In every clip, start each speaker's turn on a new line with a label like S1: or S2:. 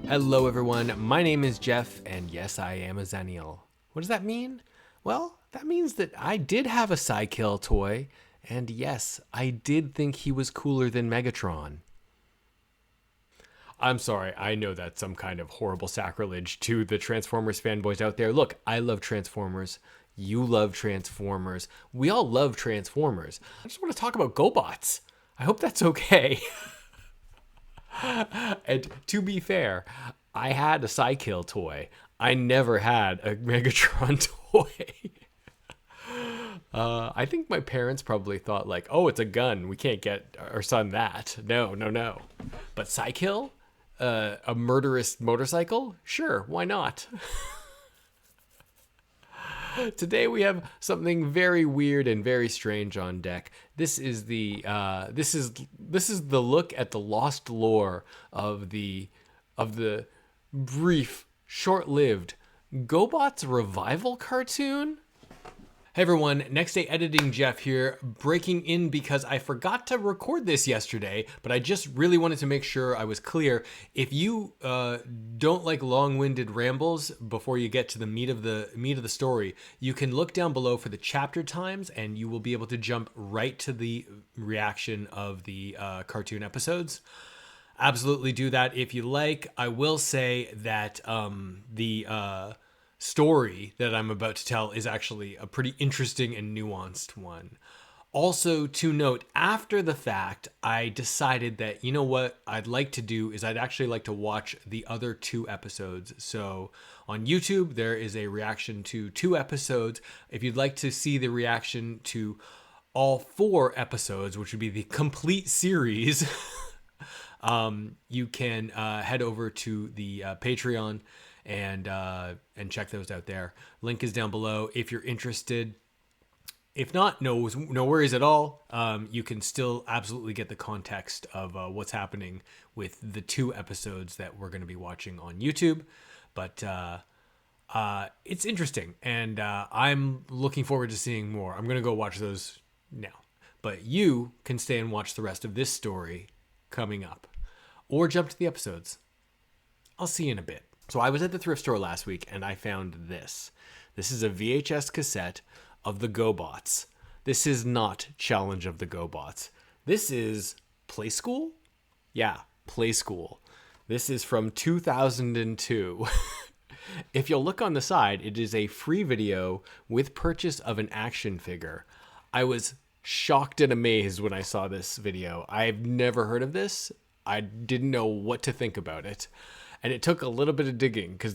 S1: Hello everyone, my name is Jeff, and yes, I am a Xennial. What does that mean? Well, that means that I did have a Psykill toy, and yes, I did think he was cooler than Megatron. I'm sorry, I know that's some kind of horrible sacrilege to the Transformers fanboys out there. Look, I love Transformers. You love Transformers. We all love Transformers. I just want to talk about GoBots. I hope that's okay. And to be fair, I had a Psykill toy. I never had a Megatron toy. I think my parents probably thought like, oh, it's a gun. We can't get our son that. No, no, no. But Psykill? A murderous motorcycle? Sure, why not? Today we have something very weird and very strange on deck. This is the look at the lost lore of the brief, short-lived GoBots revival cartoon. Hey everyone, Next Day Editing Jeff here, breaking in because I forgot to record this yesterday, but I just really wanted to make sure I was clear. If you don't like long-winded rambles before you get to the meat of the story, you can look down below for the chapter times, and you will be able to jump right to the reaction of the cartoon episodes. Absolutely do that if you like. I will say that the story that I'm about to tell is actually a pretty interesting and nuanced one. Also to note, after the fact, I decided that, you know what I'd like to do is I'd actually like to watch the other 2 episodes. So on YouTube, there is a reaction to 2 episodes. If you'd like to see the reaction to all 4 episodes, which would be the complete series, you can head over to the Patreon and check those out there. Link is down below if you're interested. If not, no worries at all. You can still absolutely get the context of what's happening with the 2 episodes that we're going to be watching on YouTube. But it's interesting, and I'm looking forward to seeing more. I'm going to go watch those now. But you can stay and watch the rest of this story coming up. Or jump to the episodes. I'll see you in a bit. So I was at the thrift store last week and I found this. This is a VHS cassette of the GoBots. This is not Challenge of the GoBots. This is Playskool? Yeah, Playskool. This is from 2002. If you'll look on the side, it is a free video with purchase of an action figure. I was shocked and amazed when I saw this video. I've never heard of this. I didn't know what to think about it. And it took a little bit of digging because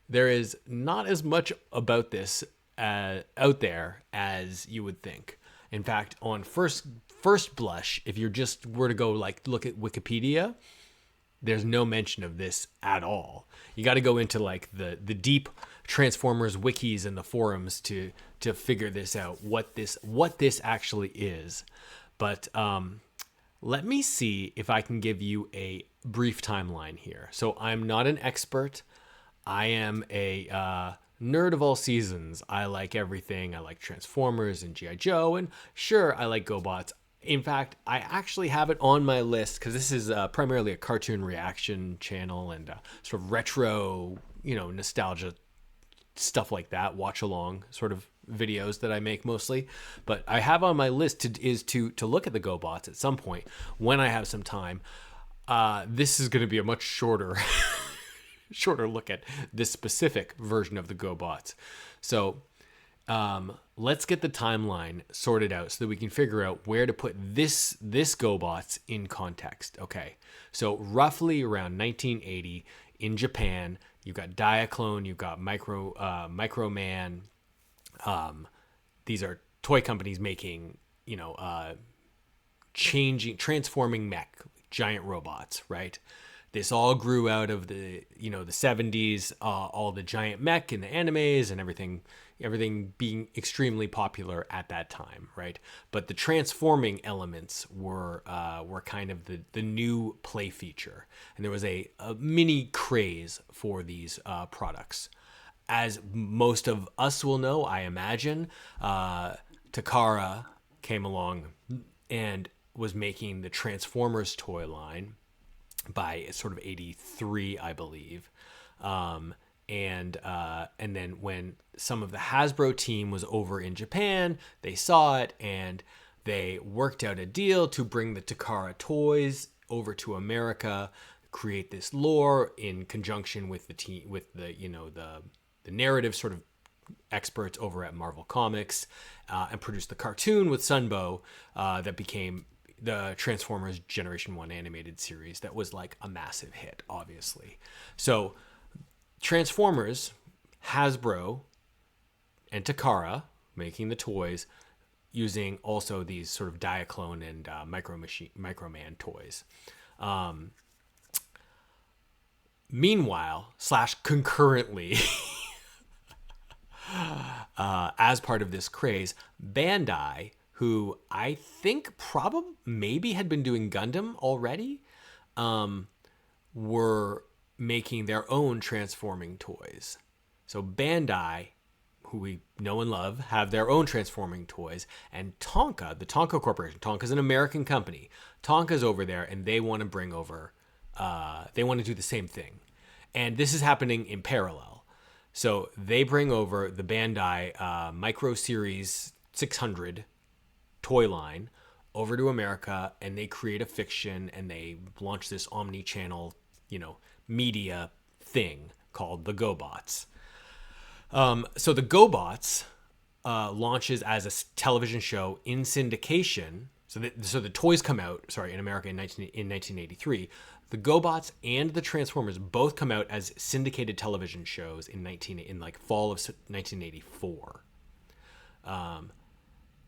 S1: there is not as much about this out there as you would think. In fact, on first blush, if you just were to go like look at Wikipedia, there's no mention of this at all. You got to go into like the deep Transformers wikis and the forums to figure this out, what this actually is. But let me see if I can give you a brief timeline here. So I'm not an expert. I am a nerd of all seasons. I like everything. I like Transformers and G.I. Joe, and sure, I like GoBots. In fact, I actually have it on my list because this is primarily a cartoon reaction channel and sort of retro, nostalgia stuff like that, watch along sort of videos that I make mostly. But I have on my list to look at the GoBots at some point when I have some time. This is going to be a much shorter look at this specific version of the GoBots. So let's get the timeline sorted out so that we can figure out where to put this GoBots in context. Okay, so roughly around 1980 in Japan, you've got Diaclone, you've got Microman. These are toy companies making, transforming mech, giant robots, right? This all grew out of the 70s, all the giant mech in the animes and everything being extremely popular at that time, right? But the transforming elements were kind of the new play feature, and there was a mini craze for these products. As most of us will know, I imagine, Takara came along and was making the Transformers toy line. by sort of 83, I believe. And then when some of the Hasbro team was over in Japan, they saw it and they worked out a deal to bring the Takara toys over to America, create this lore in conjunction with the team, with the the narrative sort of experts over at Marvel Comics, and produced the cartoon with Sunbow that became the Transformers Generation 1 animated series that was like a massive hit, obviously. So Transformers, Hasbro, and Takara making the toys using also these sort of Diaclone and Microman toys. Meanwhile, / concurrently, as part of this craze, Bandai, who I think probably maybe had been doing Gundam already, were making their own transforming toys. So Bandai, who we know and love, have their own transforming toys, and Tonka, the Tonka Corporation, Tonka's an American company. Tonka's over there, and they want to bring over, they want to do the same thing. And this is happening in parallel. So they bring over the Bandai Micro Series 600 toy line over to America, and they create a fiction, and they launch this omni-channel, media thing called the GoBots. So the GoBots launches as a television show in syndication. So the toys come out, in America in 1983. The GoBots and the Transformers both come out as syndicated television shows in fall of 1984.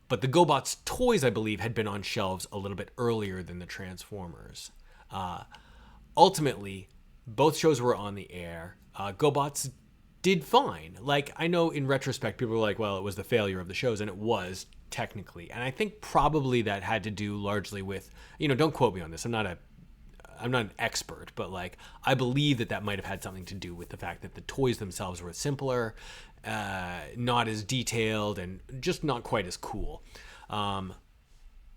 S1: But the GoBots toys, I believe, had been on shelves a little bit earlier than the Transformers. Ultimately, both shows were on the air. GoBots did fine. Like, I know in retrospect, people were like, well, it was the failure of the shows, and it was technically. And I think probably that had to do largely with, don't quote me on this. I'm not an expert, but like, I believe that might have had something to do with the fact that the toys themselves were simpler, not as detailed, and just not quite as cool.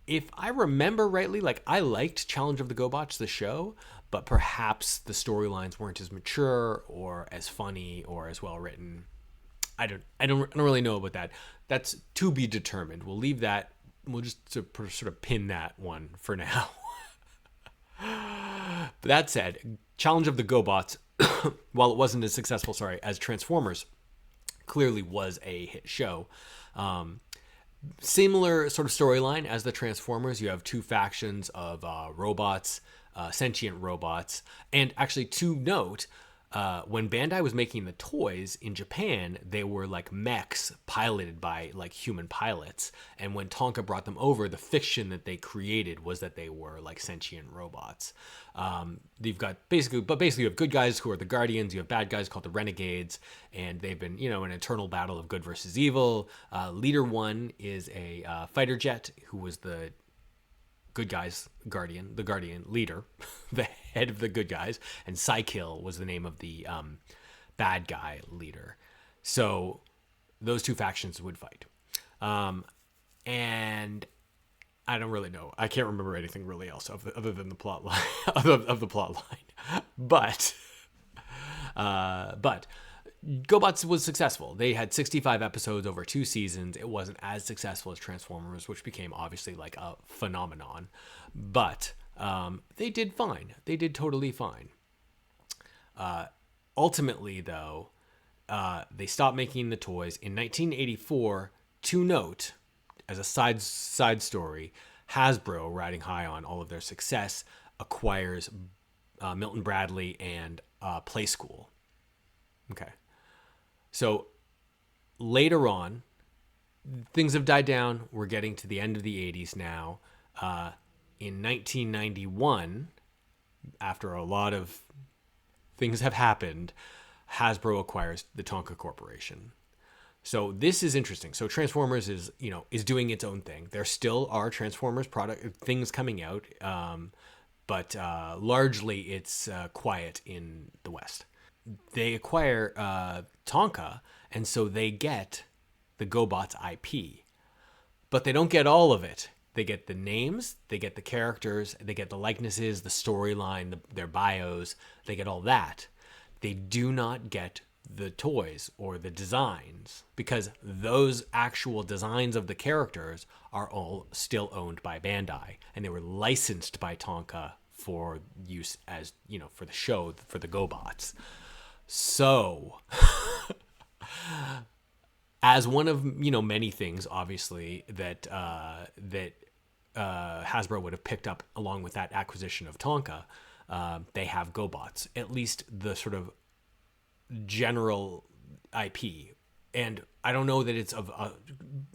S1: If I remember rightly, like, I liked Challenge of the GoBots, the show, but perhaps the storylines weren't as mature or as funny or as well written. I don't really know about that. That's to be determined. We'll leave that. We'll just sort of pin that one for now. But that said, Challenge of the GoBots, while it wasn't as successful, as Transformers, clearly was a hit show. Similar sort of storyline as the Transformers. You have two factions of robots, sentient robots. And actually, to note, when Bandai was making the toys in Japan, they were like mechs piloted by like human pilots. And when Tonka brought them over, the fiction that they created was that they were like sentient robots. You've got basically you have good guys who are the Guardians. You have bad guys called the Renegades, and they've been, an eternal battle of good versus evil. Leader one is a fighter jet who was the good guys guardian, the guardian leader, the head of the good guys, and Psykill was the name of the bad guy leader. So those two factions would fight. And I don't really know. I can't remember anything really else other than the plot line of the plot line. But GoBots was successful. They had 65 episodes over 2 seasons. It wasn't as successful as Transformers, which became obviously like a phenomenon. But they did fine. They did totally fine. Ultimately, though, they stopped making the toys. In 1984, to note, as a side story, Hasbro, riding high on all of their success, acquires Milton Bradley and Playskool. Okay. So later on, things have died down. We're getting to the end of the 80s now. In 1991, after a lot of things have happened, Hasbro acquires the Tonka Corporation. So this is interesting. So Transformers is doing its own thing. There still are Transformers things coming out, but largely it's quiet in the West. They acquire Tonka, and so they get the GoBots IP. But they don't get all of it. They get the names, they get the characters, they get the likenesses, the storyline, their bios, they get all that. They do not get the toys or the designs, because those actual designs of the characters are all still owned by Bandai, and they were licensed by Tonka for use as, for the show, for the GoBots. So, as one of, many things, obviously, that Hasbro would have picked up along with that acquisition of Tonka, they have GoBots, at least the sort of general IP. And I don't know that it's of a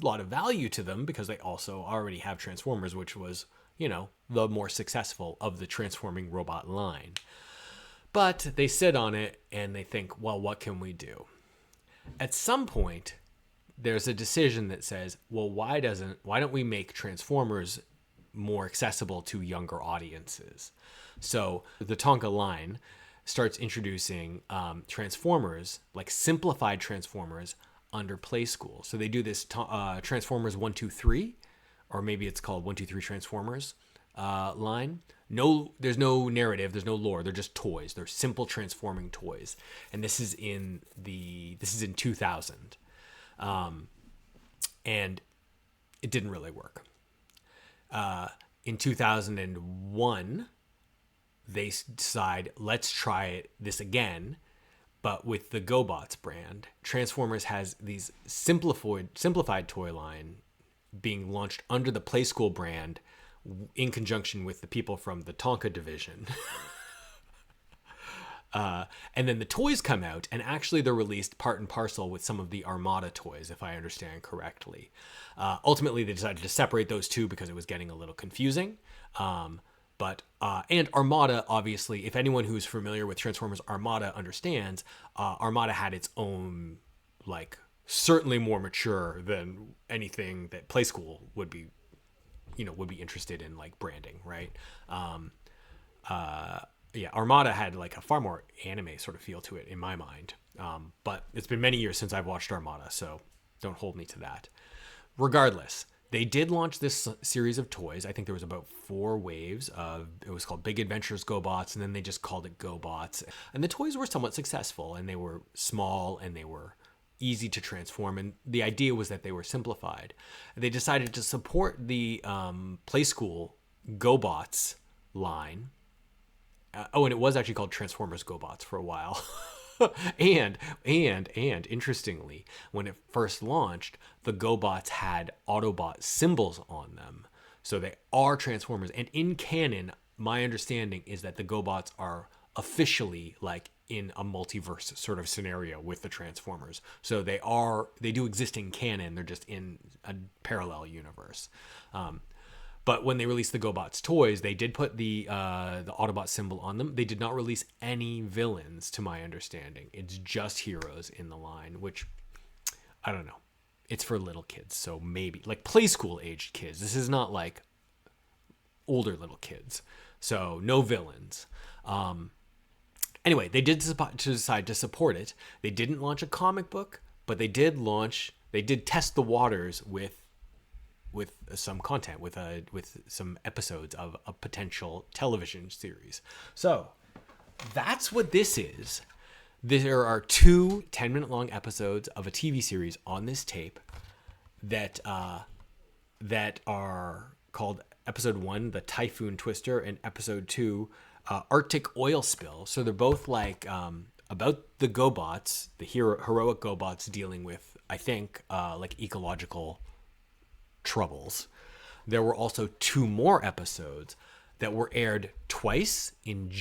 S1: lot of value to them, because they also already have Transformers, which was, the more successful of the transforming robot line. But they sit on it and they think, well, what can we do? At some point, there's a decision that says, well, why don't we make Transformers more accessible to younger audiences? So the Tonka line starts introducing Transformers, like simplified Transformers, under Playskool. So they do this Transformers 1, 2, 3, or maybe it's called 1, 2, 3 Transformers line. No, there's no narrative, there's no lore. They're just toys. They're simple transforming toys, and this is in 2000, and it didn't really work. In 2001, they decide, let's try this again, but with the GoBots brand. Transformers has these simplified toy line being launched under the Playskool brand, in conjunction with the people from the Tonka division. And then the toys come out, and actually they're released part and parcel with some of the Armada toys, if I understand correctly. Ultimately, they decided to separate those two because it was getting a little confusing. And Armada, obviously, if anyone who's familiar with Transformers Armada understands, Armada had its own, certainly more mature than anything that Playskool would be interested in, branding, right? Armada had a far more anime sort of feel to it in my mind. But it's been many years since I've watched Armada, so don't hold me to that. Regardless, they did launch this series of toys. I think there was about 4 waves it was called Big Adventures GoBots, and then they just called it GoBots. And the toys were somewhat successful, and they were small, and they were easy to transform, and the idea was that they were simplified. They decided to support the Playskool GoBots line. And it was actually called Transformers GoBots for a while. and interestingly, when it first launched, the GoBots had Autobot symbols on them. So they are Transformers. And in canon, my understanding is that the GoBots are officially in a multiverse sort of scenario with the Transformers. So they do exist in canon. They're just in a parallel universe. But when they released the GoBots toys, they did put the Autobot symbol on them. They did not release any villains, to my understanding. It's just heroes in the line, which, I don't know. It's for little kids, so maybe. Playskool aged kids. This is not older little kids. So no villains. Anyway, they did decide to support it. They didn't launch a comic book, but they did test the waters with some content, with some episodes of a potential television series. So that's what this is. There are 2 10-minute long episodes of a TV series on this tape that are called Episode 1, The Typhoon Twister, and Episode 2, Arctic Oil Spill. So they're both about the GoBots, the heroic GoBots dealing with, I think, ecological troubles. There were also 2 more episodes that were aired twice in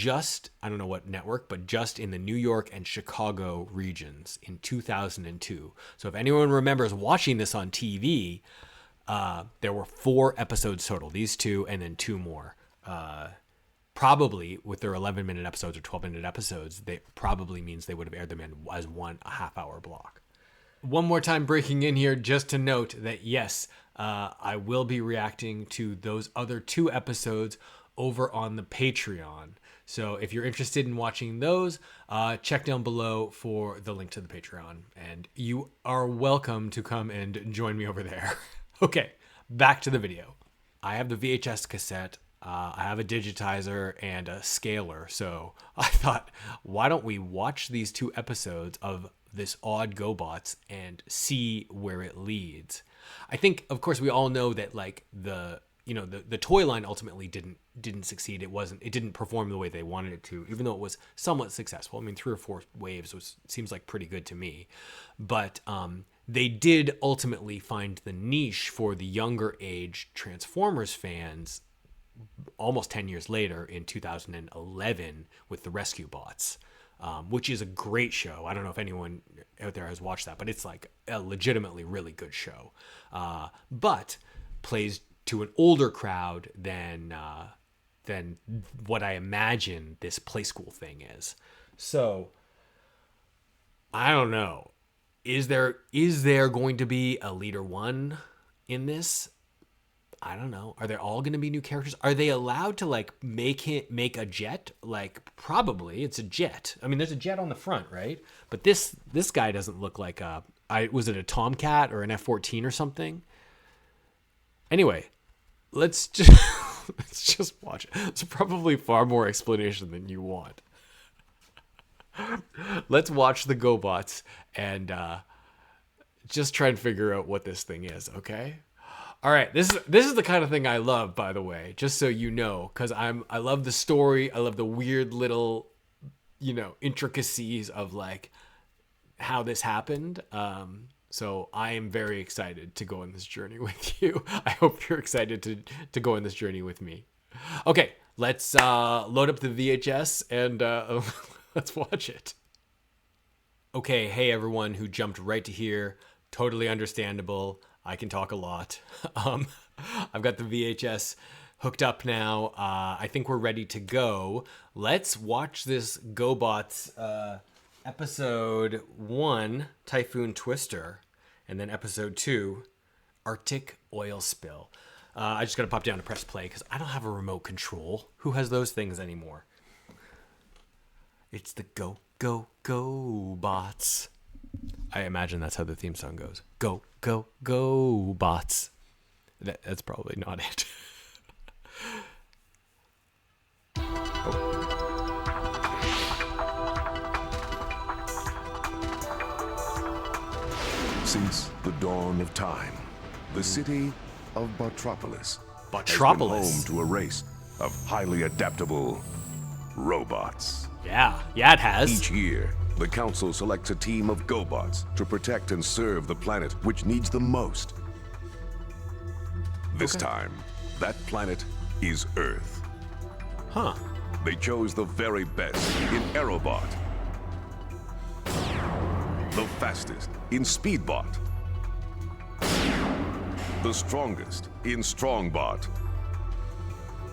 S1: I don't know what network, but just in the New York and Chicago regions in 2002. So if anyone remembers watching this on TV, there were 4 episodes total. These 2 and then 2 more. Probably with their 11-minute episodes or 12-minute episodes, they probably means they would have aired them in as a half-hour block. One more time breaking in here just to note that, yes, I will be reacting to those other 2 episodes over on the Patreon. So if you're interested in watching those, check down below for the link to the Patreon. And you are welcome to come and join me over there. Okay, back to the video. I have the VHS cassette. I have a digitizer and a scaler. So I thought, why don't we watch these 2 episodes of this odd GoBots and see where it leads? I think, of course, we all know that like the toy line ultimately didn't succeed. It didn't perform the way they wanted it to, even though it was somewhat successful. I mean, 3 or 4 waves seems like pretty good to me. But they did ultimately find the niche for the younger age Transformers fans almost 10 years later in 2011 with the Rescue Bots, which is a great show. I don't know if anyone out there has watched that, but it's like a legitimately really good show. But plays to an older crowd than what I imagine this Playskool thing is. So I don't know. Is there going to be a Leader 1 in this? I don't know. Are they all going to be new characters? Are they allowed to like make a jet? Like probably it's a jet. I mean, there's a jet on the front, right? But this guy doesn't look like was it a Tomcat or an F-14 or something? Anyway, let's just watch it. It's probably far more explanation than you want. Let's watch the GoBots and just try and figure out what this thing is, okay? All right, this is the kind of thing I love, by the way, just so you know, because I love the story. I love the weird little, intricacies of like how this happened. So I am very excited to go on this journey with you. I hope you're excited to go on this journey with me. Okay, let's load up the VHS and let's watch it. Okay, hey everyone who jumped right to here. Totally understandable. I can talk a lot. I've got the VHS hooked up now. I think we're ready to go. Let's watch this GoBots episode 1, Typhoon Twister, and then episode 2, Arctic Oil Spill. I just got to pop down to press play because I don't have a remote control. Who has those things anymore? It's the GoBots. I imagine that's how the theme song goes. Go bots. That's probably not it.
S2: Since the dawn of time, the city of Botropolis has been home to a race of highly adaptable robots.
S1: Yeah, it has.
S2: Each year, the council selects a team of GoBots to protect and serve the planet which needs them most. This time, that planet is Earth.
S1: Huh.
S2: They chose the very best in Aerobot, the fastest in Speedbot, the strongest in Strongbot,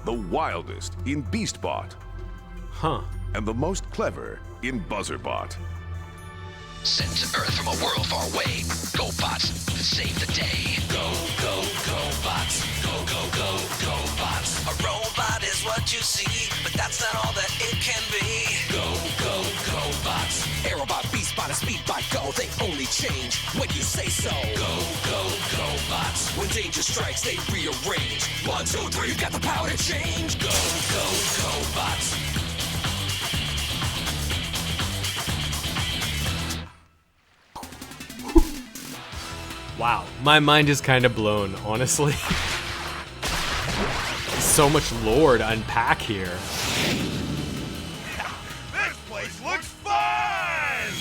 S2: the wildest in Beastbot, and the most clever in BuzzerBot.
S3: Sent to Earth from a world far away. GoBots, save the day. GoBots. GoBots. A robot is what you see, but that's not all that it can be. GoBots. Aerobot, Beastbot, and Speedbot go. They only change when you say so. GoBots. When danger strikes, they rearrange. 1, 2, 3, you got the power to change. GoBots.
S1: Wow, my mind is kind of blown, honestly. So much lore to unpack here.
S4: This place looks fun!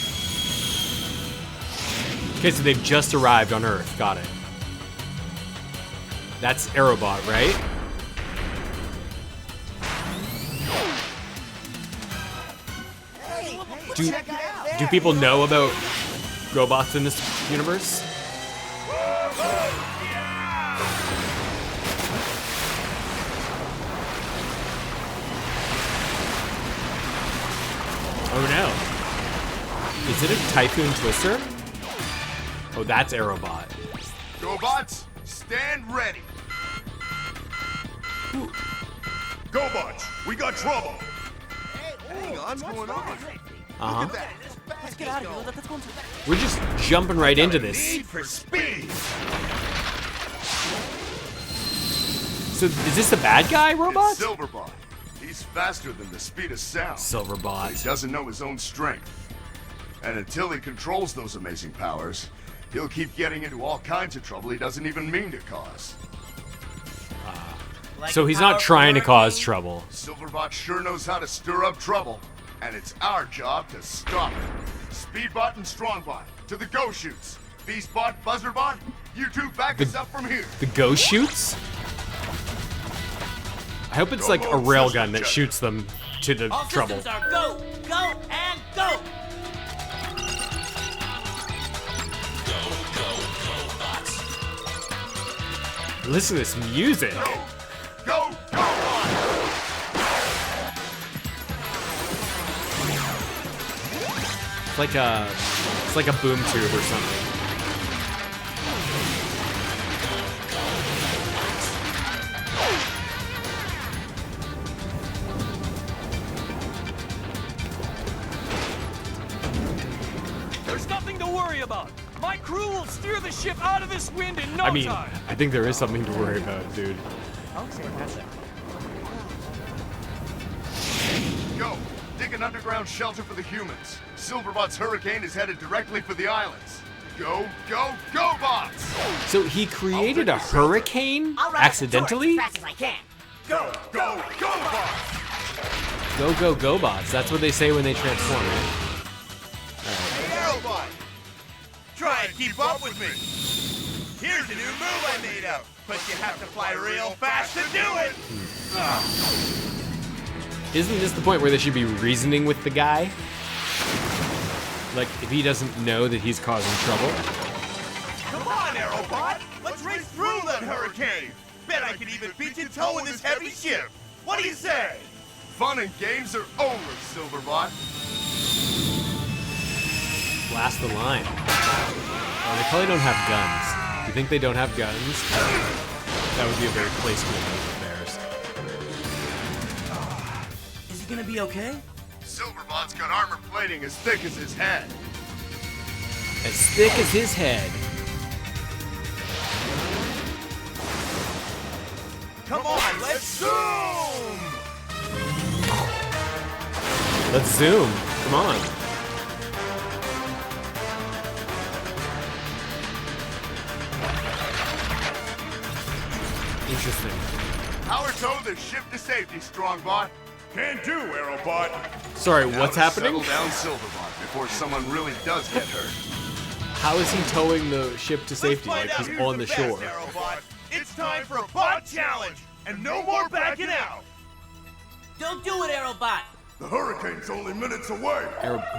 S1: Okay, so they've just arrived on Earth. Got it. That's Aerobot, right? Do people know about GoBots in this universe? Oh no. Is it a Typhoon Twister? Oh, that's Aerobot.
S4: GoBots, stand ready. GoBots, we got trouble. Hang on, what's going on? Look at that.
S5: Let's get out of here. Let's go into
S1: We're just jumping right into this.
S4: Need for speed.
S1: So is this the bad guy, robot?
S4: It's Silverbot. He's faster than the speed of sound.
S1: Silverbot.
S4: He doesn't know his own strength. And until he controls those amazing powers, he'll keep getting into all kinds of trouble he doesn't even mean to cause.
S1: So he's not trying to cause trouble.
S4: Silverbot sure knows how to stir up trouble, and it's our job to stop it. Speedbot and Strongbot, to the go shoots. Beastbot, Buzzarbot, you two back us up from here.
S1: The go shoots? I hope it's like a railgun that shoots them to the
S5: All
S1: trouble.
S5: systems are go, go, and go.
S1: Listen to this music.
S4: Go, go,
S1: It's like a boom tube or something.
S6: There's nothing to worry about. My crew will steer the ship out of this wind in no
S1: I mean,
S6: time.
S1: I think there is something to worry about, dude.
S4: Go! Dig an underground shelter for the humans. Silverbot's hurricane is headed directly for the islands. Go, go, go, bots!
S1: So he created a hurricane
S5: I'll ride
S1: accidentally?
S5: as fast as I can.
S4: Go, go, go, bots!
S1: Go, go, go bots. That's what they say when they transform, right?
S7: Hey, Aerobot! Try and keep up with me! Here's a new move I made up, but you have to fly real fast to do it!
S1: Isn't this the point where they should be reasoning with the guy? Like, if he doesn't know that he's causing trouble?
S7: Come on, Aerobot! Let's race through that hurricane! Bet I can even beat you towing this heavy ship! What do you say?
S4: Fun and games are over, Silverbot.
S1: Blast the line. Oh, they probably don't have guns. You think they don't have guns? That would be a very Playskool move of theirs.
S5: Is he gonna be okay?
S4: Silverbot's got armor plating as thick as his head.
S1: As thick as his head.
S7: Come on, let's zoom!
S1: Let's zoom. Come on. Interesting.
S4: Power tow the ship to safety, Strongbot.
S7: Can do, Aerobot!
S1: Sorry,
S4: Now
S1: what's
S4: to
S1: happening?
S4: Settle down, Silverbot, before someone really does get hurt.
S1: How is he towing the ship to safety? Like he's on the shore.
S7: Aerobot. It's time for a bot challenge, and no more backing out!
S5: Don't do it, Aerobot.
S4: The hurricane's only minutes away.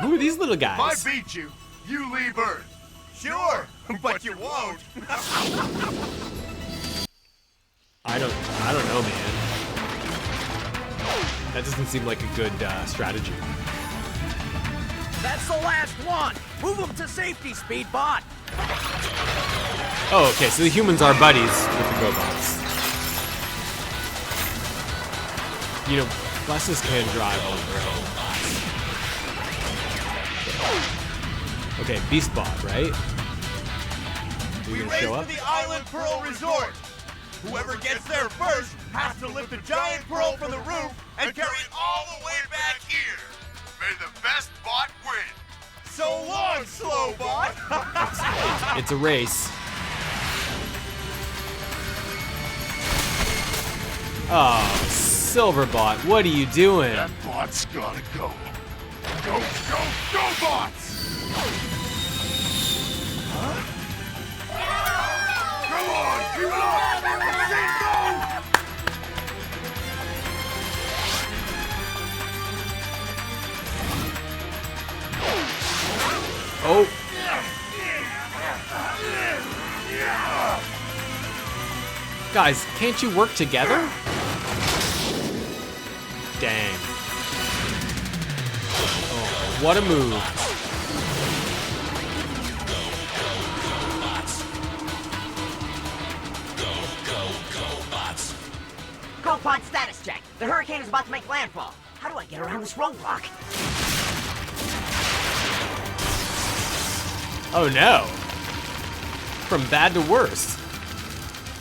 S1: Who are these little
S4: If I
S1: guys?
S4: beat you, you leave Earth.
S7: Sure, but you won't.
S1: I don't know, man. That doesn't seem like a good strategy.
S5: That's the last one. Move him to safety, Speedbot.
S1: Oh, okay, so the humans are buddies with the GoBots. You know, buses can drive on their own. Okay, Beastbot, right? You
S7: We
S1: gonna
S7: race
S1: show
S7: to
S1: up?
S7: the Island Pearl Resort. Whoever gets there first has to lift a giant pearl from the roof and carry it all the way back here.
S4: May the best bot win.
S7: So long, Slowbot.
S1: It's a race. Oh, Silverbot, what are you doing?
S4: That bot's gotta go. Go, go, go, bots! Come on, keep it up! Say go!
S1: Oh. Guys, can't you work together? Dang. Oh, what a move.
S5: GoPod status check. The hurricane is about to make landfall. How do I get around this roadblock?
S1: Oh no. From bad to worse.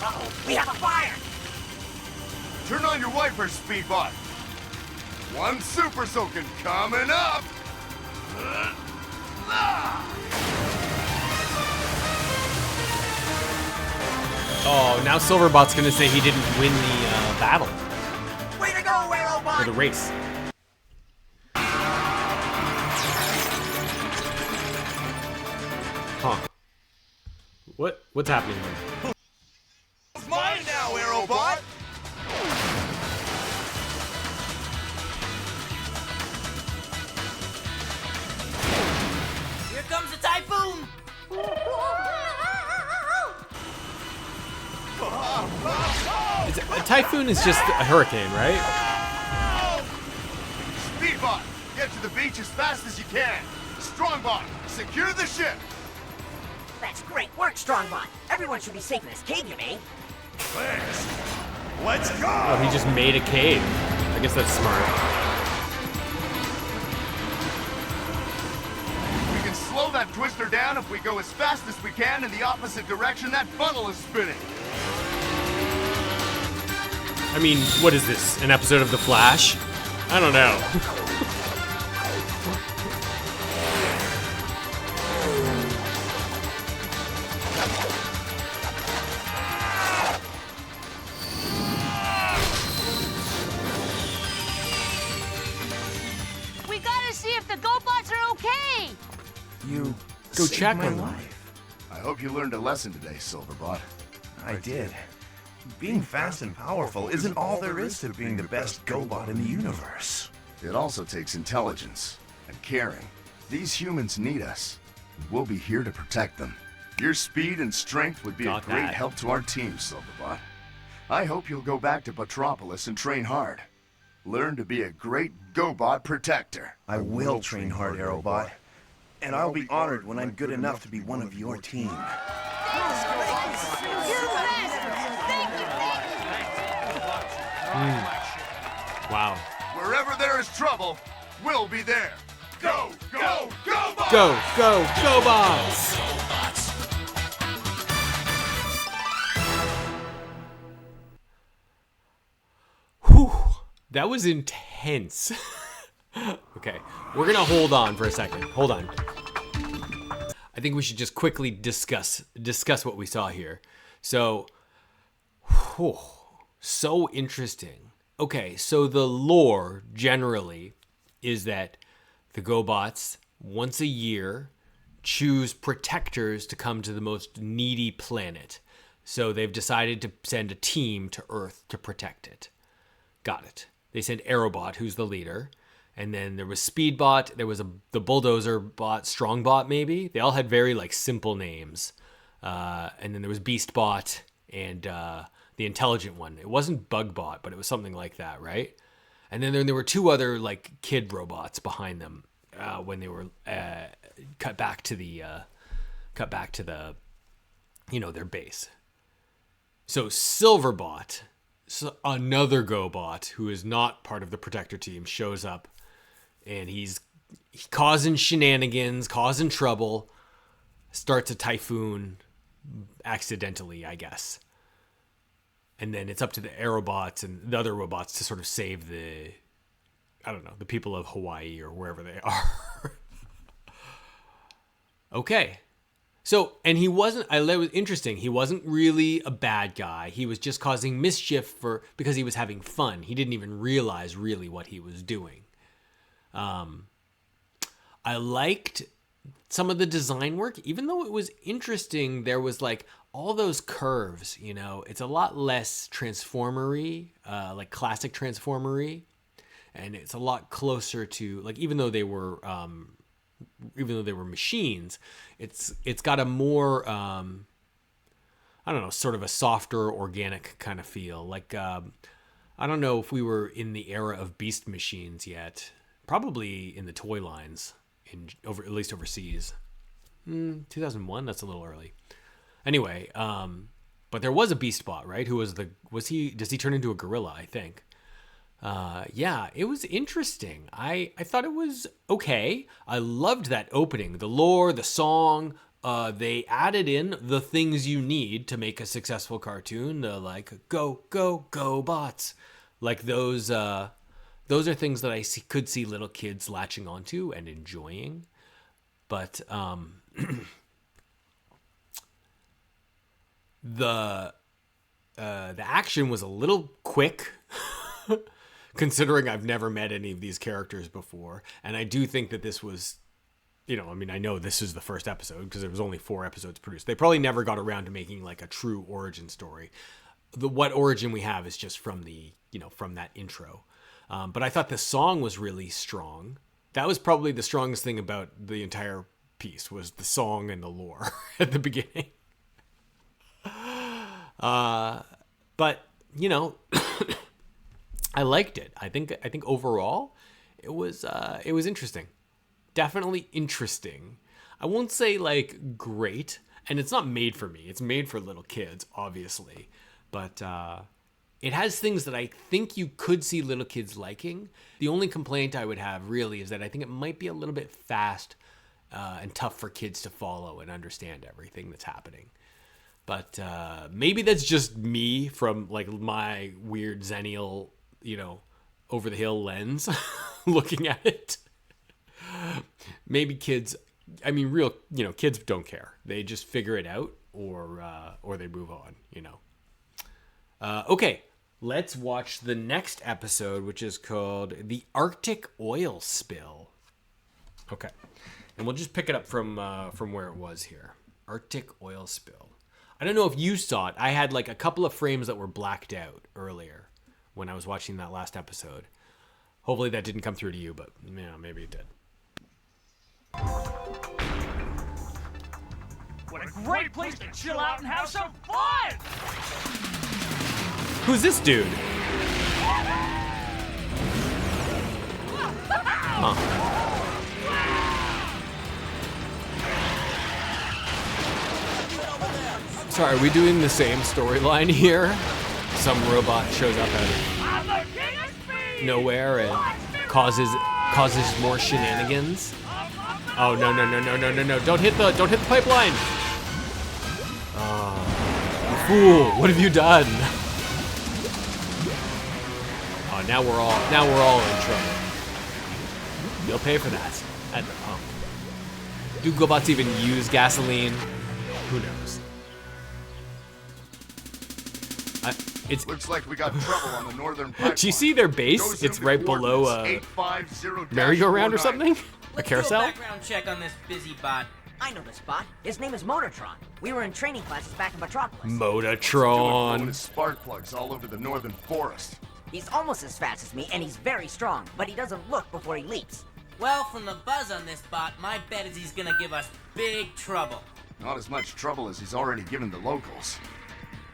S5: Uh-oh, we have a fire.
S4: Turn on your wipers, Speedbot. One super soaking coming up.
S1: Oh, now Silverbot's gonna say he didn't win the battle
S5: Way to go, Aerobot!
S1: or the race. Huh? What's happening here?
S7: It's mine now, Aerobot!
S5: Here comes the Typhoon!
S1: A typhoon is just a hurricane, right?
S4: Speedbot, get to the beach as fast as you can. Strongbot, secure the ship.
S5: That's great work, Strongbot. Everyone should be safe in this cave you made.
S7: Thanks. Let's go!
S1: Oh, he just made a cave. I guess that's smart.
S4: We can slow that twister down if we go as fast as we can in the opposite direction that funnel is spinning.
S1: I mean, what is this? An episode of The Flash? I don't know.
S8: We gotta see if the GoBots are okay!
S9: You
S1: Go
S9: saved
S1: check
S9: my
S1: on them.
S9: life.
S4: I hope you learned a lesson today, Silverbot.
S9: I did. Being fast and powerful isn't all there is to being the best GoBot in the universe.
S4: It also takes intelligence and caring. These humans need us, and we'll be here to protect them. Your speed and strength would be
S1: Got
S4: a great
S1: that.
S4: help to our team, Silverbot. I hope you'll go back to Metropolis and train hard. Learn to be a great GoBot protector.
S9: I will train hard, Aerobot. And I'll be honored when I'm good enough to be one of your team.
S8: You're the best! Thank you!
S1: Wow.
S4: Wherever there is trouble, we'll be there. Go, go, GoBot!
S1: Go, go, go, bots! Whew, that was intense. Okay, we're gonna hold on for a second. Hold on. I think we should just quickly discuss what we saw here. So, whew, so interesting. Okay, so the lore generally is that the GoBots once a year choose protectors to come to the most needy planet. So they've decided to send a team to Earth to protect it. Got it. They sent Aerobot, who's the leader. And then there was Speedbot. There was the Bulldozer Bot, Strongbot maybe. They all had very like simple names. And then there was Beastbot and the intelligent one. It wasn't Bugbot, but it was something like that, right? And then there were two other like kid robots behind them when they were cut back to the their base. So Silverbot, another GoBot who is not part of the Protector team, shows up, and he's causing shenanigans, causing trouble, starts a typhoon accidentally, I guess. And then it's up to the Aerobots and the other robots to sort of save the people of Hawaii or wherever they are. Okay. So, and it was interesting. He wasn't really a bad guy. He was just causing mischief because he was having fun. He didn't even realize really what he was doing. I liked some of the design work, even though it was interesting. There was like all those curves, it's a lot less transformery, like classic transformery. And it's a lot closer to like, even though they were machines, it's got a more, sort of a softer organic kind of feel. Like, I don't know if we were in the era of beast machines yet, probably in the toy lines at least overseas. 2001, that's a little early. Anyway, but there was a Beastbot, right? Does he turn into a gorilla, I think. Yeah, it was interesting. I thought it was okay. I loved that opening, the lore, the song. They added in the things you need to make a successful cartoon. The like, go, go, go bots. Like those are things that I could see little kids latching onto and enjoying. But the action was a little quick, considering I've never met any of these characters before. And I do think that this was, I know this is the first episode because there was only 4 episodes produced. They probably never got around to making like a true origin story. What origin we have is just from from that intro. But I thought the song was really strong. That was probably the strongest thing about the entire piece, was the song and the lore at the beginning. But I liked it. I think overall it was interesting. Definitely interesting. I won't say like great, and it's not made for me. It's made for little kids, obviously. But it has things that I think you could see little kids liking. The only complaint I would have really is that I think it might be a little bit fast and tough for kids to follow and understand everything that's happening. But maybe that's just me from like my weird Xennial, over the hill lens looking at it. Maybe kids, kids don't care. They just figure it out or they move on, Okay, let's watch the next episode, which is called The Arctic Oil Spill. Okay, and we'll just pick it up from where it was here. Arctic Oil Spill. I don't know if you saw it. I had like a couple of frames that were blacked out earlier when I was watching that last episode. Hopefully that didn't come through to you, but maybe it did.
S6: What a great place to chill out and have some fun!
S1: Who's this dude? Huh. Sorry, are we doing the same storyline here? Some robot shows up out of nowhere and causes more shenanigans. Oh no! Don't hit the pipeline! Oh, you fool! What have you done? Oh, now we're all in trouble. You'll pay for that at the pump. Do GoBots even use gasoline? Who knows? It
S4: looks like we got trouble on the northern pipeline.
S1: Do you see their base? It's right below a merry-go-round or something? A carousel?
S5: Let's do a background check on this busy bot. I know this bot. His name is Motortron. We were in training classes back in Metropolis.
S1: Motortron.
S4: Spark plugs all over the northern forest.
S5: He's almost as fast as me, and he's very strong, but he doesn't look before he leaps.
S10: Well, from the buzz on this bot, my bet is he's gonna give us big trouble.
S4: Not as much trouble as he's already given the locals.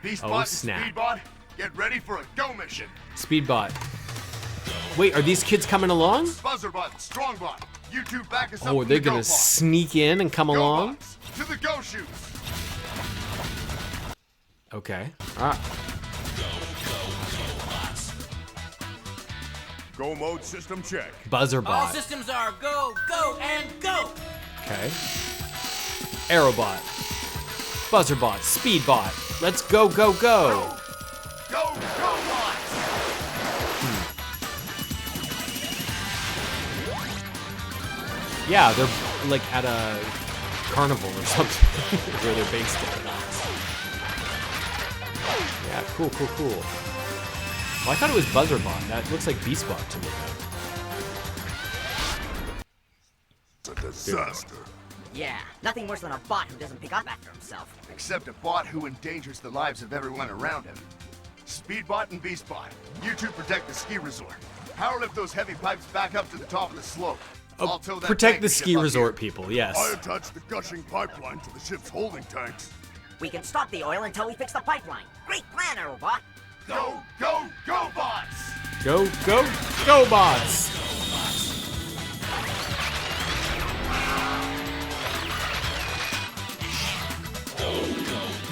S4: Beastbot and
S1: snap.
S4: Speedbot, get ready for a go mission.
S1: Speedbot. Wait, are these kids coming along?
S4: Buzzarbot and Strongbot, you two back us up.
S1: Oh, they're gonna sneak in and come along?
S4: To the go shoots.
S1: Okay.
S4: Go mode system check.
S1: Buzzarbot.
S10: All systems are go, go, and go!
S1: Okay. Aerobot. Buzzarbot. Speedbot. Let's go, go, go!
S4: Go, go, bots!
S1: Yeah, they're like at a carnival or something where they're based at. Yeah, cool. Well, I thought it was Buzzarbot. That looks like Beastbot to me.
S4: It's a disaster.
S5: Yeah, nothing worse than a bot who doesn't pick up after himself.
S4: Except a bot who endangers the lives of everyone around him. Speedbot and Beastbot, you two protect the ski resort. Power lift those heavy pipes back up to the top of the slope. I'll tow that
S1: Protect
S4: tank
S1: the
S4: ship
S1: ski
S4: up
S1: resort
S4: here.
S1: people, yes.
S4: I attach the gushing pipeline to the ship's holding tanks.
S5: We can stop the oil until we fix the pipeline. Great plan, Aerobot.
S4: Go, go, go, bots!
S1: Go, go, go, bots!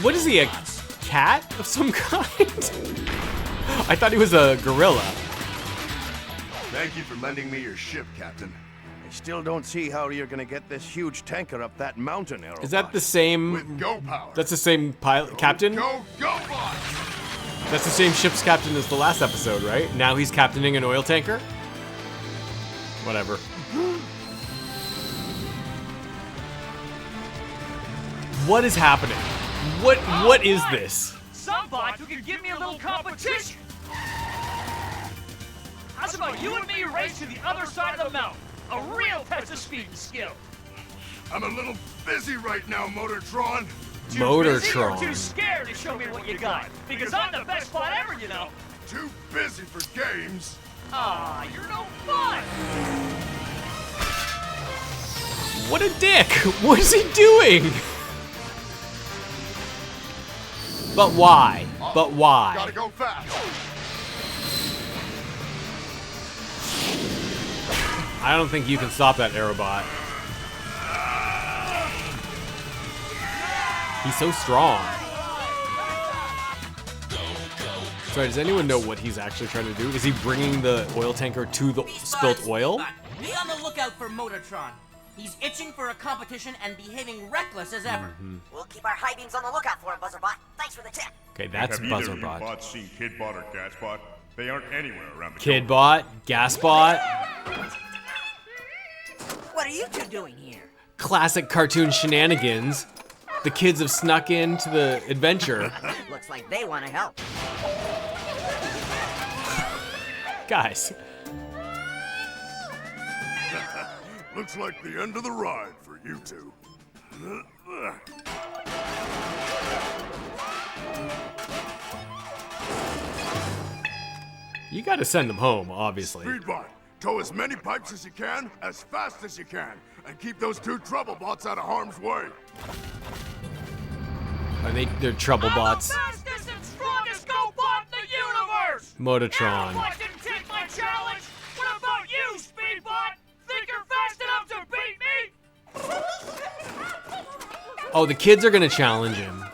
S1: What is he, a cat of some kind? I thought he was a gorilla.
S4: Thank you for lending me your ship, Captain.
S9: I still don't see how you're gonna get this huge tanker up that mountain, Aerobot.
S1: Is that the same?
S4: With go power.
S1: That's the same pilot, captain?
S4: Go, go, bots!
S1: That's the same ship's captain as the last episode, right? Now he's captaining an oil tanker? Whatever. What is happening? What is this?
S6: Some bot who can give me a little competition. How's about you and me race to the other side of the mountain? A real test of speed and skill.
S4: I'm a little busy right now, Motortron.
S6: Too busy or too scared to show me what you got? Because I'm the best bot ever, you know.
S4: Too busy for games.
S6: Ah, you're no fun.
S1: What a dick! What is he doing? But why? But why?
S4: Gotta go fast.
S1: I don't think you can stop that aerobot. He's so strong. Sorry, does anyone know what he's actually trying to do? Is he bringing the oil tanker to the spilt oil?
S10: Be on the lookout for Motortron. He's itching for a competition and behaving reckless as ever.
S5: We'll keep our high beams on the lookout for him, Buzzarbot. Thanks for the tip.
S1: Okay, that's
S11: Have either of you
S1: Buzzarbot.
S11: bots seen Kidbot or Gasbot? They aren't anywhere around the
S1: Kidbot, Gasbot,
S5: What are you two doing here?
S1: classic cartoon shenanigans. The kids have snuck into the adventure.
S5: Looks like they want to help.
S1: Guys.
S4: Looks like the end of the ride for you two.
S1: You gotta send them home, obviously.
S4: Speedbot, tow as many pipes as you can, as fast as you can, and keep those two trouble bots out of harm's way.
S1: They're trouble bots.
S6: I'm the fastest and strongest GoBot in the universe!
S1: Motortron.
S6: Everyone didn't take my challenge! What about you, Speedbot? Think you're fast enough to beat me?
S1: Oh, the kids are gonna challenge him.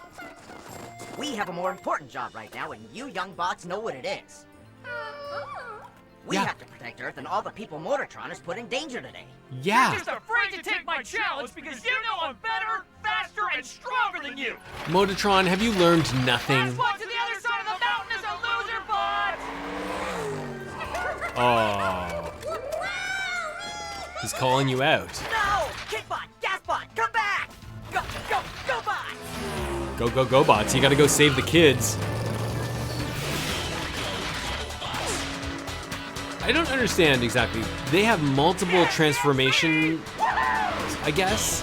S5: We have a more important job right now, and you young bots know what it is. We have to protect Earth and all the people Motortron has put in danger today.
S1: Yeah.
S6: You're just afraid to take my challenge because you know I'm better, faster, and stronger than you!
S1: Motortron, have you learned nothing?
S6: Last one to the other side of the mountain is a loser, bot!
S1: Oh. He's calling you out.
S5: No! Kidbot! Gasbot! Come back! Go, go, go, bot!
S1: Go, bots. You gotta go save the kids. I don't understand exactly. They have multiple transformation, I guess.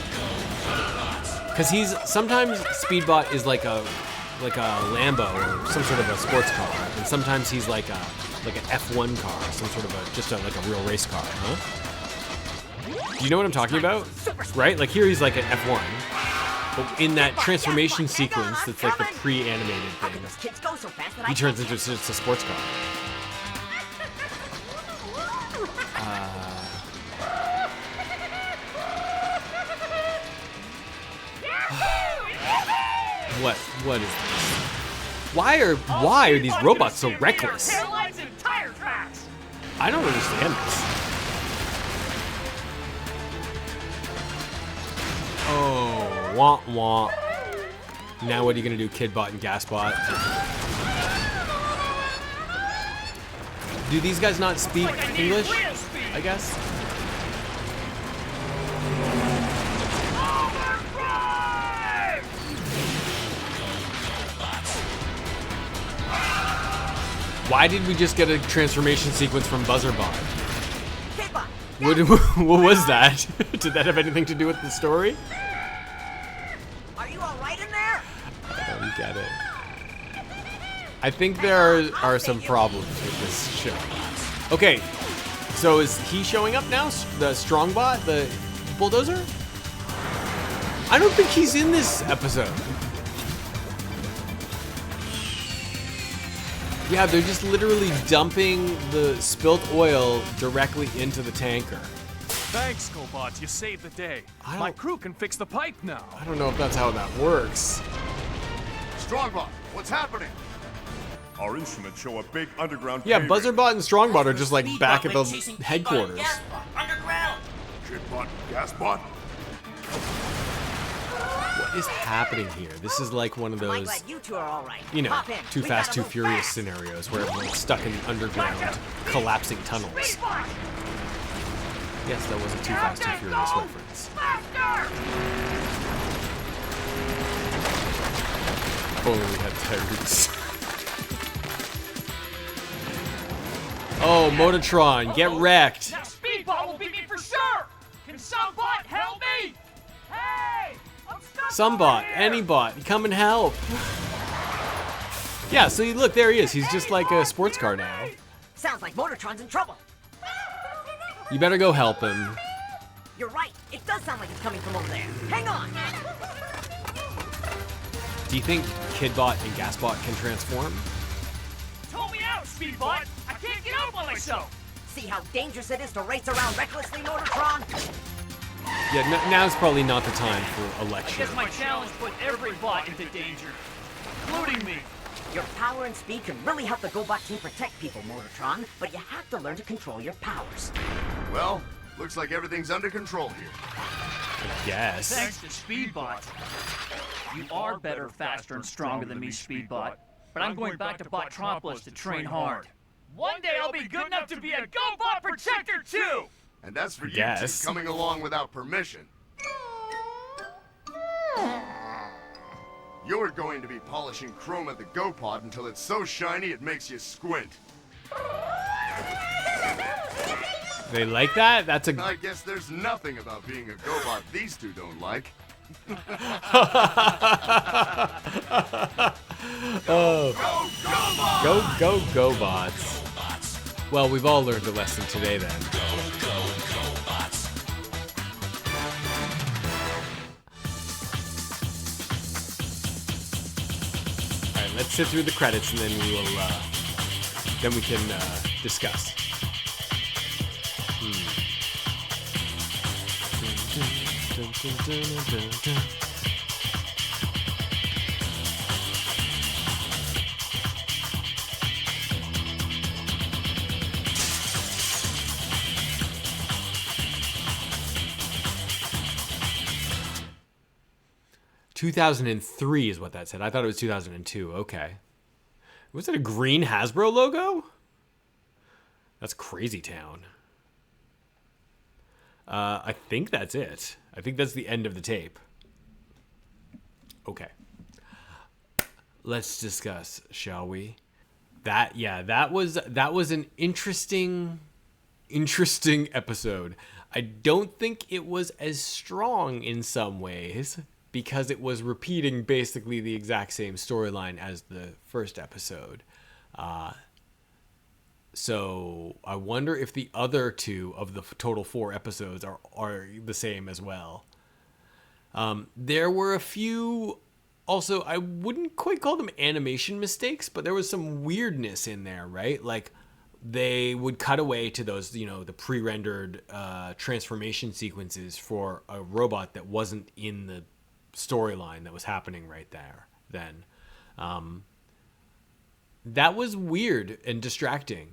S1: Cause sometimes Speedbot is like a Lambo or some sort of a sports car, and sometimes he's like an F1 car, some sort of like a real race car, huh? Do you know what I'm talking about? Right? Like here he's like an F1. But in that transformation sequence that's like the pre-animated thing, he turns into just a sports car. What is this? Why are these robots so reckless? I don't understand this. Oh, womp womp. Now what are you gonna do, Kidbot and Gasbot? Do these guys not speak English? I guess. Why did we just get a transformation sequence from Buzzarbot? What was that? Did that have anything to do with the story?
S5: Are you all right in there?
S1: I don't get it. I think there are some problems with this show. Okay, so is he showing up now? The Strongbot, the bulldozer? I don't think he's in this episode. Yeah, they're just literally dumping the spilt oil directly into the tanker.
S6: Thanks, GoBots. You saved the day. My crew can fix the pipe now.
S1: I don't know if that's how that works.
S4: Strongbot, what's happening?
S11: Our instruments show a big underground.
S1: Yeah, Buzzarbot and Strongbot are just like back at the headquarters.
S10: Underground.
S4: Kidbot, Gasbot.
S1: What is happening here? This is like one of
S5: I'm
S1: those,
S5: glad you two are all right.
S1: you know,
S5: Hop in.
S1: Too
S5: We
S1: Fast,
S5: gotta
S1: Too
S5: move
S1: Furious
S5: fast.
S1: scenarios where everyone's stuck in underground, collapsing tunnels. Yes, that was a Too Fast, Too Furious reference. If only we had Tyrese. Oh, Motatron, get wrecked.
S6: Now Speedbot will beat me for sure! Can Soundbot help me? Hey! I'm stuck
S1: Some
S6: over
S1: bot,
S6: here!
S1: any bot, come and help. Yeah, so look, there he is. He's just like a sports car now.
S5: Sounds like Motortron's in trouble.
S1: You better go help him.
S5: You're right. It does sound like it's coming from over there. Hang on.
S1: Do you think Kidbot and Gasbot can transform?
S6: Tow me out, Speedbot! I can't get out by myself!
S5: See how dangerous it is to race around recklessly, Motortron?
S1: Yeah, now's probably not the time for a
S6: I
S1: lecture.
S6: guess my challenge put every bot into danger, including me.
S5: Your power and speed can really help the GoBot team protect people, Motortron, but you have to learn to control your powers.
S4: Well, looks like everything's under control here.
S1: Yes.
S6: Thanks to Speedbot. You are better, faster, and stronger than me, Speedbot. But I'm going back to Botropolis to train hard. One day I'll be good enough to be a GoBot protector too!
S4: And that's for you
S1: Guess.
S4: two coming along without permission. You're going to be polishing chrome at the GoPod until it's so shiny it makes you squint.
S1: They like that? That's a...
S4: I guess there's nothing about being a GoBot these two don't like.
S1: Oh. Go, bots. Well, we've all learned a lesson today then. Alright, let's sit through the credits and then we will, then we can, discuss. 2003 is what that said. I thought it was 2002. Okay. Was it a green Hasbro logo? That's Crazy Town. I think that's it. I think that's the end of the tape. Okay. Let's discuss, shall we? That was an interesting episode. I don't think it was as strong in some ways because it was repeating basically the exact same storyline as the first episode. So I wonder if the other two of the total 4 episodes are the same as well. There were a few, also, I wouldn't quite call them animation mistakes, but there was some weirdness in there, right? Like they would cut away to those, the pre-rendered transformation sequences for a robot that wasn't in the storyline that was happening right there then. That was weird and distracting.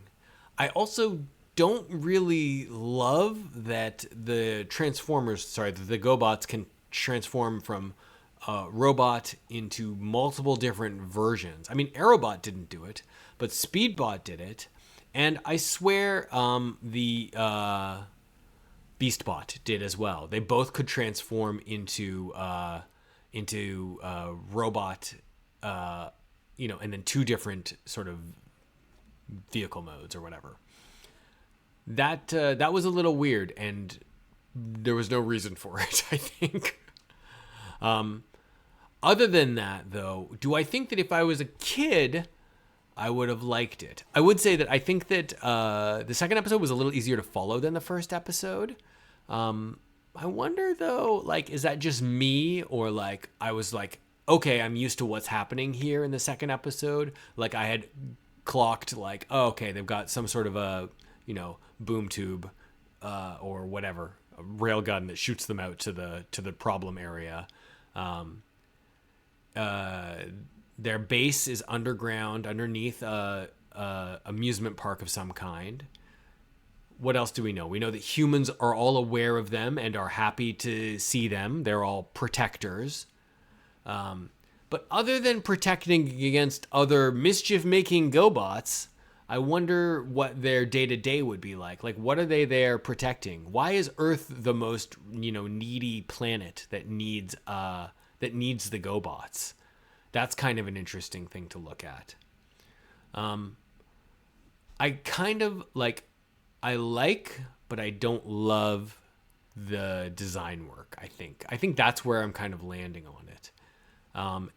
S1: I also don't really love that the GoBots can transform from robot into multiple different versions. I mean, Aerobot didn't do it, but Speedbot did it. And I swear the Beastbot did as well. They both could transform into robot, and then 2 different sort of vehicle modes or whatever. That was a little weird, and there was no reason for it, I think. Other than that, though, do I think that if I was a kid, I would have liked it? I would say that I think that the second episode was a little easier to follow than the first episode. I wonder, though, like, is that just me, or like I was like, okay, I'm used to what's happening here in the second episode. Like I had clocked like, oh, okay, they've got some sort of a, boom tube or whatever, a rail gun that shoots them out to the problem area. Their base is underground, underneath a amusement park of some kind. What else do we know? We know that humans are all aware of them and are happy to see them. They're all protectors. But other than protecting against other mischief-making GoBots, I wonder what their day-to-day would be like. Like, what are they there protecting? Why is Earth the most, needy planet that needs the GoBots? That's kind of an interesting thing to look at. I kind of but I don't love the design work, I think. I think that's where I'm kind of landing on it.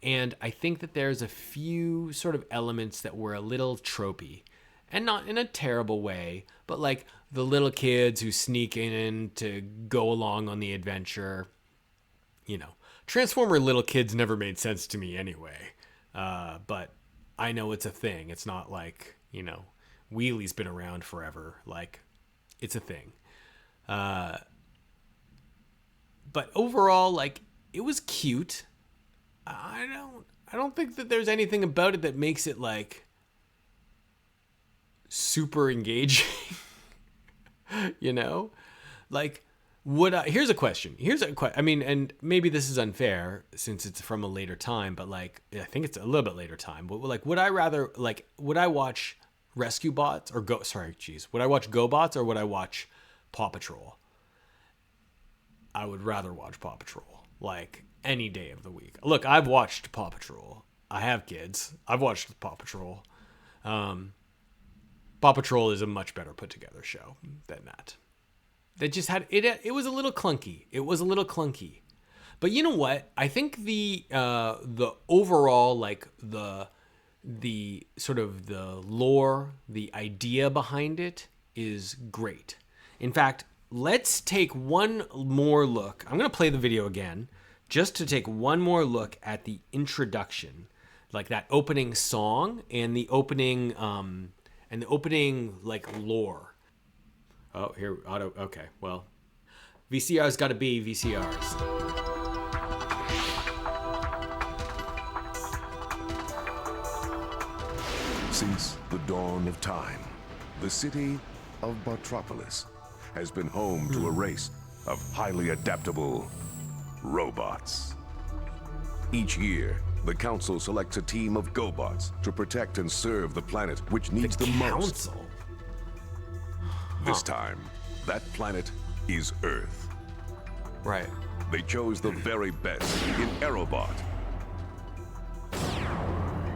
S1: And I think that there's a few sort of elements that were a little tropey. And not in a terrible way, but like the little kids who sneak in to go along on the adventure. Transformer little kids never made sense to me anyway. But I know it's a thing. It's not like, Wheelie's been around forever. Like, it's a thing. But overall, like, it was cute. I don't think that there's anything about it that makes it like super engaging. Like, here's a question. I mean, and maybe this is unfair since it's from a later time, but like, I think it's a little bit later time, but like, would I watch Rescue Bots or would I watch GoBots or would I watch Paw Patrol? I would rather watch Paw Patrol, like, any day of the week. Look, I've watched Paw Patrol. I have kids. I've watched Paw Patrol. Paw Patrol is a much better put together show than that. That just had it was a little clunky. But you know what? I think the overall, like, the sort of the lore, the idea behind it is great. In fact, let's take one more look. I'm going to play the video again just to take one more look at the introduction, like that opening song and the opening like lore. Oh, here, auto. Okay, well, VCR's got to be VCRs.
S2: Since the dawn of time, the city of Bartropolis has been home to a race of highly adaptable robots. Each year, the Council selects a team of GoBots to protect and serve the planet which needs them most. This time, that planet is Earth.
S1: Right.
S2: They chose the very best in Aerobot,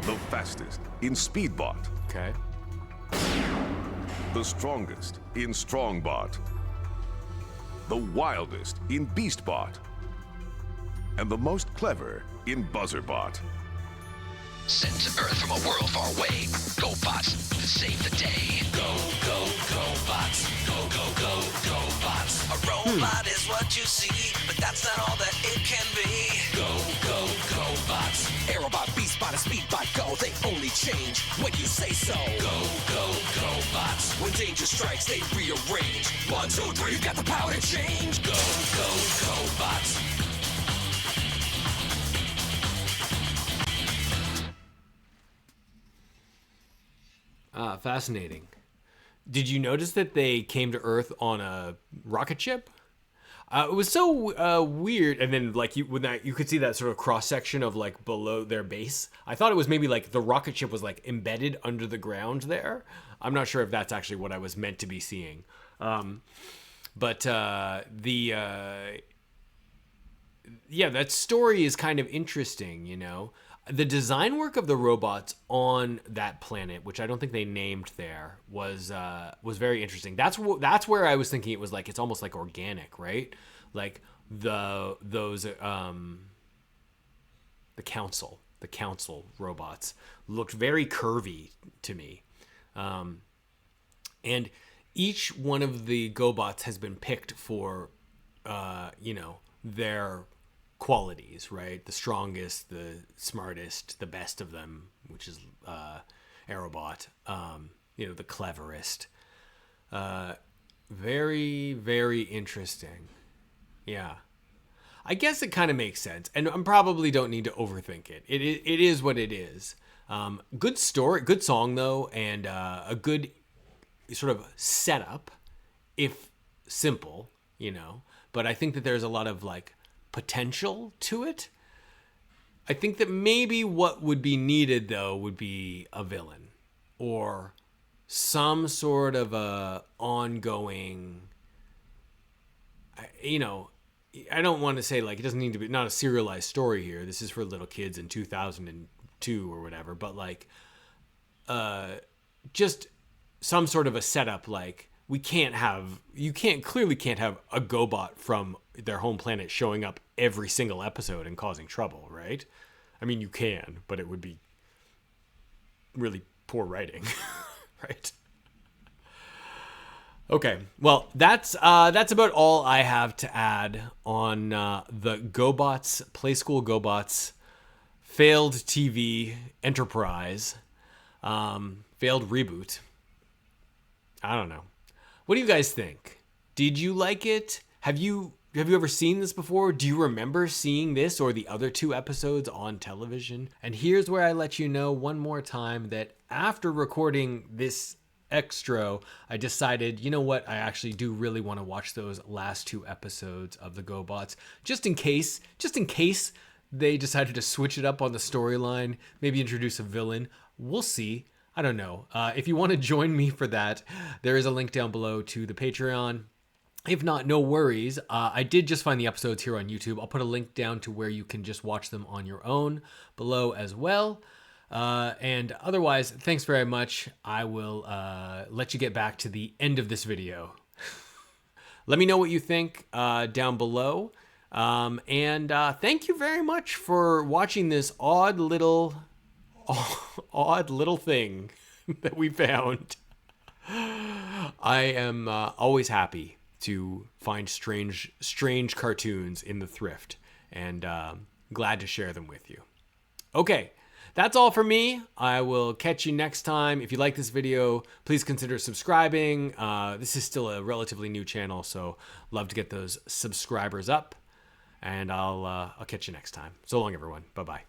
S2: the fastest in Speedbot.
S1: Okay.
S2: The strongest in Strongbot, the wildest in Beastbot, and the most clever in Buzzarbot.
S3: Sent to Earth from a world far away. Go bots, save the day. Go, go, go bots. Go, go, go, go bots. A robot is what you see, but that's not all that it can be. Go, go, go bots. Aerobot, Beastbot, and Speedbot go. They only change when you say so. Go, go, go bots. When danger strikes, they rearrange. 1, 2, 3, you got the power to change. Go, go, go bots.
S1: Fascinating. Did you notice that they came to Earth on a rocket ship? It was so weird, and then like you could see that sort of cross section of like below their base. I thought it was maybe like the rocket ship was like embedded under the ground there. I'm not sure if that's actually what I was meant to be seeing, but that story is kind of interesting, The design work of the robots on that planet, which I don't think they named there, was very interesting. That's where I was thinking it was like it's almost like organic, right? Like the council robots looked very curvy to me, and each one of the GoBots has been picked for their qualities, right? The strongest, the smartest, the best of them, which is Aerobot, the cleverest. Very, very interesting. Yeah. I guess it kind of makes sense, and I probably don't need to overthink it. It is what it is. Good story, good song though, and a good sort of setup, if simple, but I think that there's a lot of like potential to it. I think that maybe what would be needed, though, would be a villain or some sort of a ongoing, you know, I don't want to say like it doesn't need to be not a serialized story here. This is for little kids in 2002 or whatever, but like just some sort of a setup. Like you clearly can't have a GoBot from their home planet showing up every single episode and causing trouble, right? I mean, you can, but it would be really poor writing, right? Okay, well, that's about all I have to add on the GoBots, Playskool GoBots, failed TV enterprise, failed reboot. I don't know. What do you guys think? Did you like it? Have you ever seen this before? Do you remember seeing this or the other 2 episodes on television? And here's where I let you know one more time that after recording this extra, I decided, you know what, I actually do really want to watch those last 2 episodes of the GoBots, just in case they decided to switch it up on the storyline, maybe introduce a villain. We'll see. I don't know. If you want to join me for that, there is a link down below to the Patreon. If not, no worries. I did just find the episodes here on YouTube. I'll put a link down to where you can just watch them on your own below as well. And otherwise, thanks very much. I will let you get back to the end of this video. Let me know what you think down below. And thank you very much for watching this odd little thing that we found. I am always happy to find strange cartoons in the thrift, and glad to share them with you. Okay. That's all for me. I will catch you next time. If you like this video, please consider subscribing. This is still a relatively new channel, so love to get those subscribers up. And I'll catch you next time. So long, everyone. Bye-bye.